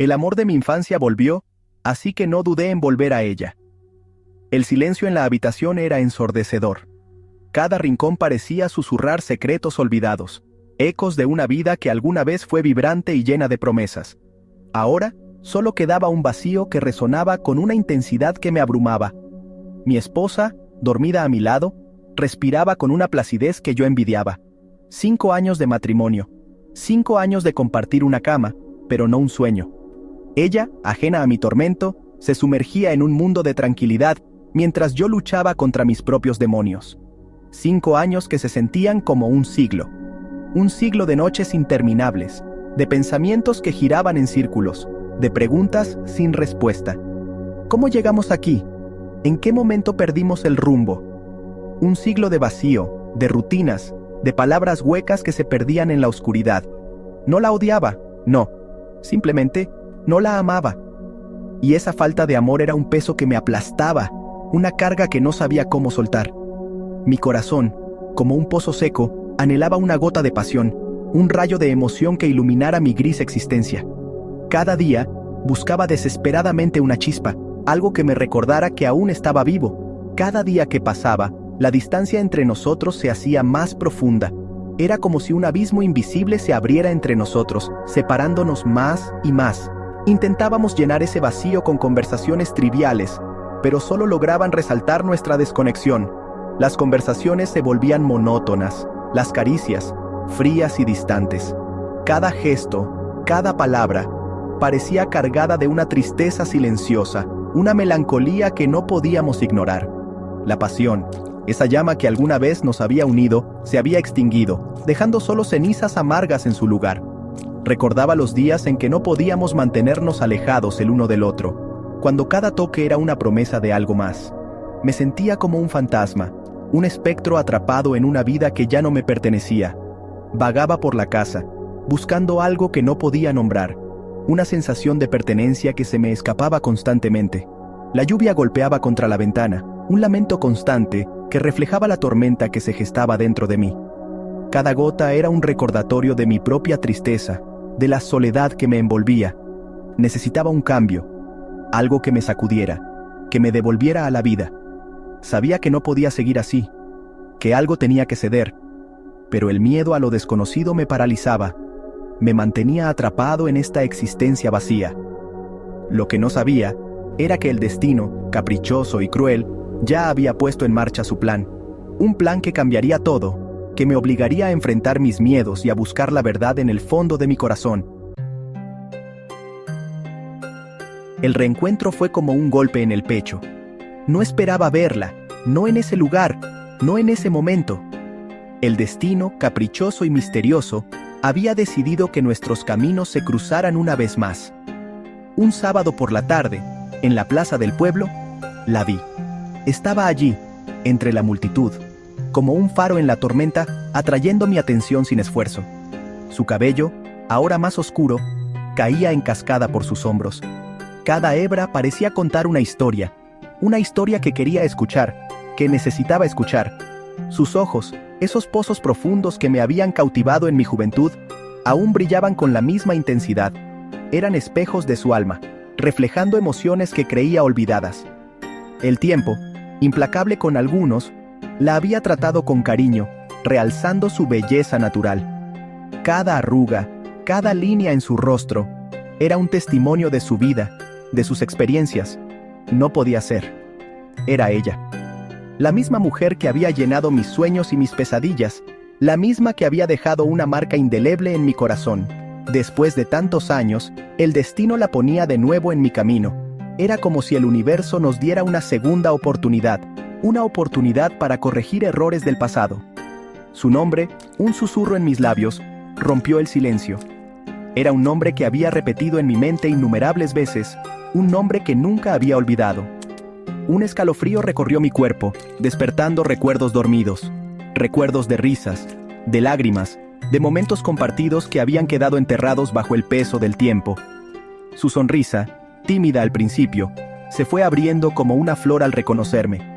El amor de mi infancia volvió, así que no dudé en volver a ella. El silencio en la habitación era ensordecedor. Cada rincón parecía susurrar secretos olvidados, ecos de una vida que alguna vez fue vibrante y llena de promesas. Ahora, solo quedaba un vacío que resonaba con una intensidad que me abrumaba. Mi esposa, dormida a mi lado, respiraba con una placidez que yo envidiaba. 5 años de matrimonio, 5 años de compartir una cama, pero no un sueño. Ella, ajena a mi tormento, se sumergía en un mundo de tranquilidad, mientras yo luchaba contra mis propios demonios. 5 años que se sentían como un siglo de noches interminables, de pensamientos que giraban en círculos, de preguntas sin respuesta. ¿Cómo llegamos aquí? ¿En qué momento perdimos el rumbo? Un siglo de vacío, de rutinas, de palabras huecas que se perdían en la oscuridad. No la odiaba, no, simplemente no la amaba. Y esa falta de amor era un peso que me aplastaba, una carga que no sabía cómo soltar. Mi corazón, como un pozo seco, anhelaba una gota de pasión, un rayo de emoción que iluminara mi gris existencia. Cada día, buscaba desesperadamente una chispa, algo que me recordara que aún estaba vivo. Cada día que pasaba, la distancia entre nosotros se hacía más profunda. Era como si un abismo invisible se abriera entre nosotros, separándonos más y más. Intentábamos llenar ese vacío con conversaciones triviales, pero solo lograban resaltar nuestra desconexión. Las conversaciones se volvían monótonas, las caricias, frías y distantes. Cada gesto, cada palabra, parecía cargada de una tristeza silenciosa, una melancolía que no podíamos ignorar. La pasión, esa llama que alguna vez nos había unido, se había extinguido, dejando solo cenizas amargas en su lugar. Recordaba los días en que no podíamos mantenernos alejados el uno del otro, cuando cada toque era una promesa de algo más. Me sentía como un fantasma, un espectro atrapado en una vida que ya no me pertenecía. Vagaba por la casa, buscando algo que no podía nombrar, una sensación de pertenencia que se me escapaba constantemente. La lluvia golpeaba contra la ventana, un lamento constante que reflejaba la tormenta que se gestaba dentro de mí. Cada gota era un recordatorio de mi propia tristeza, de la soledad que me envolvía. Necesitaba un cambio, algo que me sacudiera, que me devolviera a la vida. Sabía que no podía seguir así, que algo tenía que ceder, pero el miedo a lo desconocido me paralizaba, me mantenía atrapado en esta existencia vacía. Lo que no sabía era que el destino, caprichoso y cruel, ya había puesto en marcha su plan, un plan que cambiaría todo, que me obligaría a enfrentar mis miedos y a buscar la verdad en el fondo de mi corazón. El reencuentro fue como un golpe en el pecho. No esperaba verla, no en ese lugar, no en ese momento. El destino, caprichoso y misterioso, había decidido que nuestros caminos se cruzaran una vez más. Un sábado por la tarde, en la plaza del pueblo, la vi. Estaba allí, entre la multitud, como un faro en la tormenta, atrayendo mi atención sin esfuerzo. Su cabello, ahora más oscuro, caía en cascada por sus hombros. Cada hebra parecía contar una historia que quería escuchar, que necesitaba escuchar. Sus ojos, esos pozos profundos que me habían cautivado en mi juventud, aún brillaban con la misma intensidad. Eran espejos de su alma, reflejando emociones que creía olvidadas. El tiempo, implacable con algunos, la había tratado con cariño, realzando su belleza natural. Cada arruga, cada línea en su rostro, era un testimonio de su vida, de sus experiencias. No podía ser. Era ella. La misma mujer que había llenado mis sueños y mis pesadillas, la misma que había dejado una marca indeleble en mi corazón. Después de tantos años, el destino la ponía de nuevo en mi camino. Era como si el universo nos diera una segunda oportunidad, una oportunidad para corregir errores del pasado. Su nombre, un susurro en mis labios, rompió el silencio. Era un nombre que había repetido en mi mente innumerables veces, un nombre que nunca había olvidado. Un escalofrío recorrió mi cuerpo, despertando recuerdos dormidos, recuerdos de risas, de lágrimas, de momentos compartidos que habían quedado enterrados bajo el peso del tiempo. Su sonrisa, tímida al principio, se fue abriendo como una flor al reconocerme.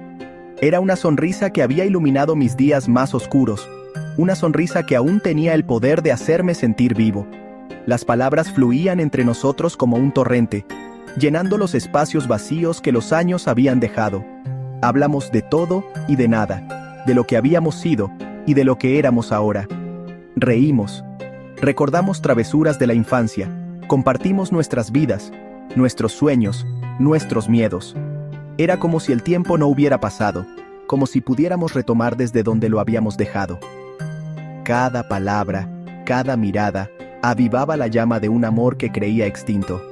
Era una sonrisa que había iluminado mis días más oscuros, una sonrisa que aún tenía el poder de hacerme sentir vivo. Las palabras fluían entre nosotros como un torrente, llenando los espacios vacíos que los años habían dejado. Hablamos de todo y de nada, de lo que habíamos sido y de lo que éramos ahora. Reímos, recordamos travesuras de la infancia, compartimos nuestras vidas, nuestros sueños, nuestros miedos. Era como si el tiempo no hubiera pasado, como si pudiéramos retomar desde donde lo habíamos dejado. Cada palabra, cada mirada, avivaba la llama de un amor que creía extinto.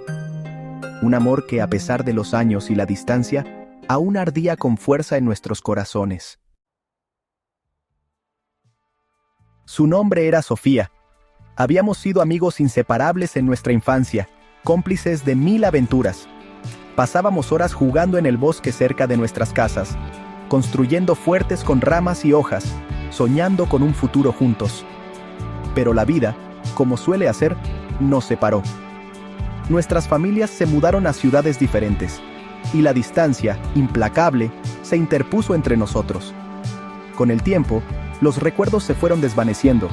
Un amor que, a pesar de los años y la distancia, aún ardía con fuerza en nuestros corazones. Su nombre era Sofía. Habíamos sido amigos inseparables en nuestra infancia, cómplices de 1000 aventuras. Pasábamos horas jugando en el bosque cerca de nuestras casas, construyendo fuertes con ramas y hojas, soñando con un futuro juntos. Pero la vida, como suele hacer, nos separó. Nuestras familias se mudaron a ciudades diferentes, y la distancia, implacable, se interpuso entre nosotros. Con el tiempo, los recuerdos se fueron desvaneciendo,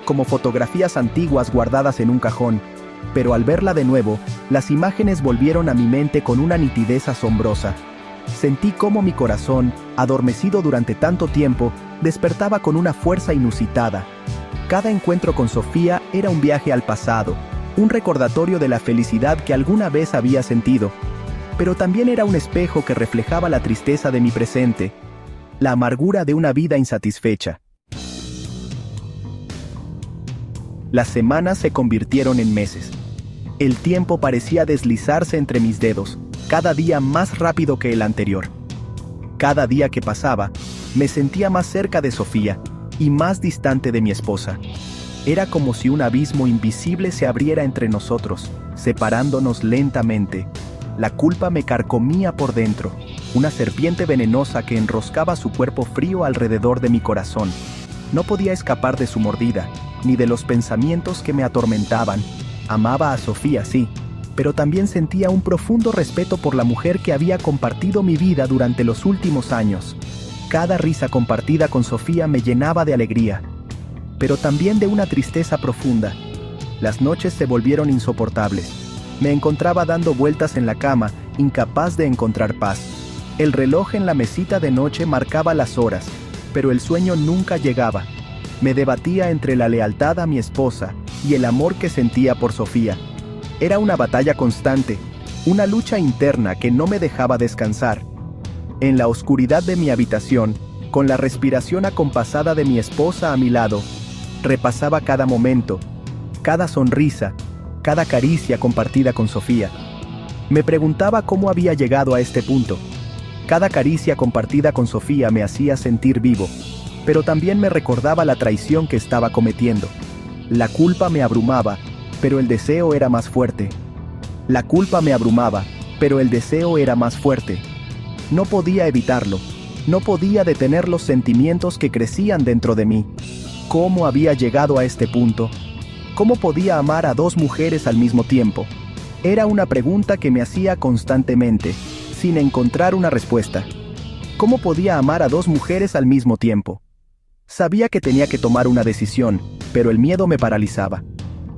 como fotografías antiguas guardadas en un cajón, pero al verla de nuevo, las imágenes volvieron a mi mente con una nitidez asombrosa. Sentí cómo mi corazón, adormecido durante tanto tiempo, despertaba con una fuerza inusitada. Cada encuentro con Sofía era un viaje al pasado, un recordatorio de la felicidad que alguna vez había sentido, pero también era un espejo que reflejaba la tristeza de mi presente, la amargura de una vida insatisfecha. Las semanas se convirtieron en meses. El tiempo parecía deslizarse entre mis dedos, cada día más rápido que el anterior. Cada día que pasaba, me sentía más cerca de Sofía y más distante de mi esposa. Era como si un abismo invisible se abriera entre nosotros, separándonos lentamente. La culpa me carcomía por dentro, una serpiente venenosa que enroscaba su cuerpo frío alrededor de mi corazón. No podía escapar de su mordida, ni de los pensamientos que me atormentaban. Amaba a Sofía, sí, pero también sentía un profundo respeto por la mujer que había compartido mi vida durante los últimos años. Cada risa compartida con Sofía me llenaba de alegría, pero también de una tristeza profunda. Las noches se volvieron insoportables. Me encontraba dando vueltas en la cama, incapaz de encontrar paz. El reloj en la mesita de noche marcaba las horas, pero el sueño nunca llegaba. Me debatía entre la lealtad a mi esposa y el amor que sentía por Sofía. Era una batalla constante, una lucha interna que no me dejaba descansar. En la oscuridad de mi habitación, con la respiración acompasada de mi esposa a mi lado, repasaba cada momento, cada sonrisa, cada caricia compartida con Sofía. Me preguntaba cómo había llegado a este punto. Cada caricia compartida con Sofía me hacía sentir vivo, pero también me recordaba la traición que estaba cometiendo. La culpa me abrumaba, pero el deseo era más fuerte. La culpa me abrumaba, pero el deseo era más fuerte. No podía evitarlo, no podía detener los sentimientos que crecían dentro de mí. ¿Cómo había llegado a este punto? ¿Cómo podía amar a 2 mujeres al mismo tiempo? Era una pregunta que me hacía constantemente, sin encontrar una respuesta. ¿Cómo podía amar a 2 mujeres al mismo tiempo? Sabía que tenía que tomar una decisión, pero el miedo me paralizaba.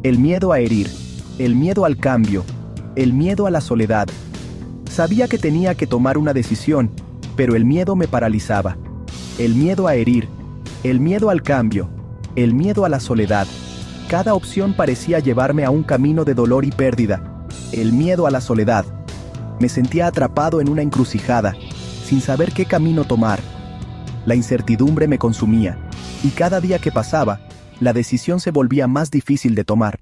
El miedo a herir, el miedo al cambio, el miedo a la soledad. Sabía que tenía que tomar una decisión, pero el miedo me paralizaba. El miedo a herir, el miedo al cambio, el miedo a la soledad. Cada opción parecía llevarme a un camino de dolor y pérdida. El miedo a la soledad. Me sentía atrapado en una encrucijada, sin saber qué camino tomar. La incertidumbre me consumía, y cada día que pasaba, la decisión se volvía más difícil de tomar.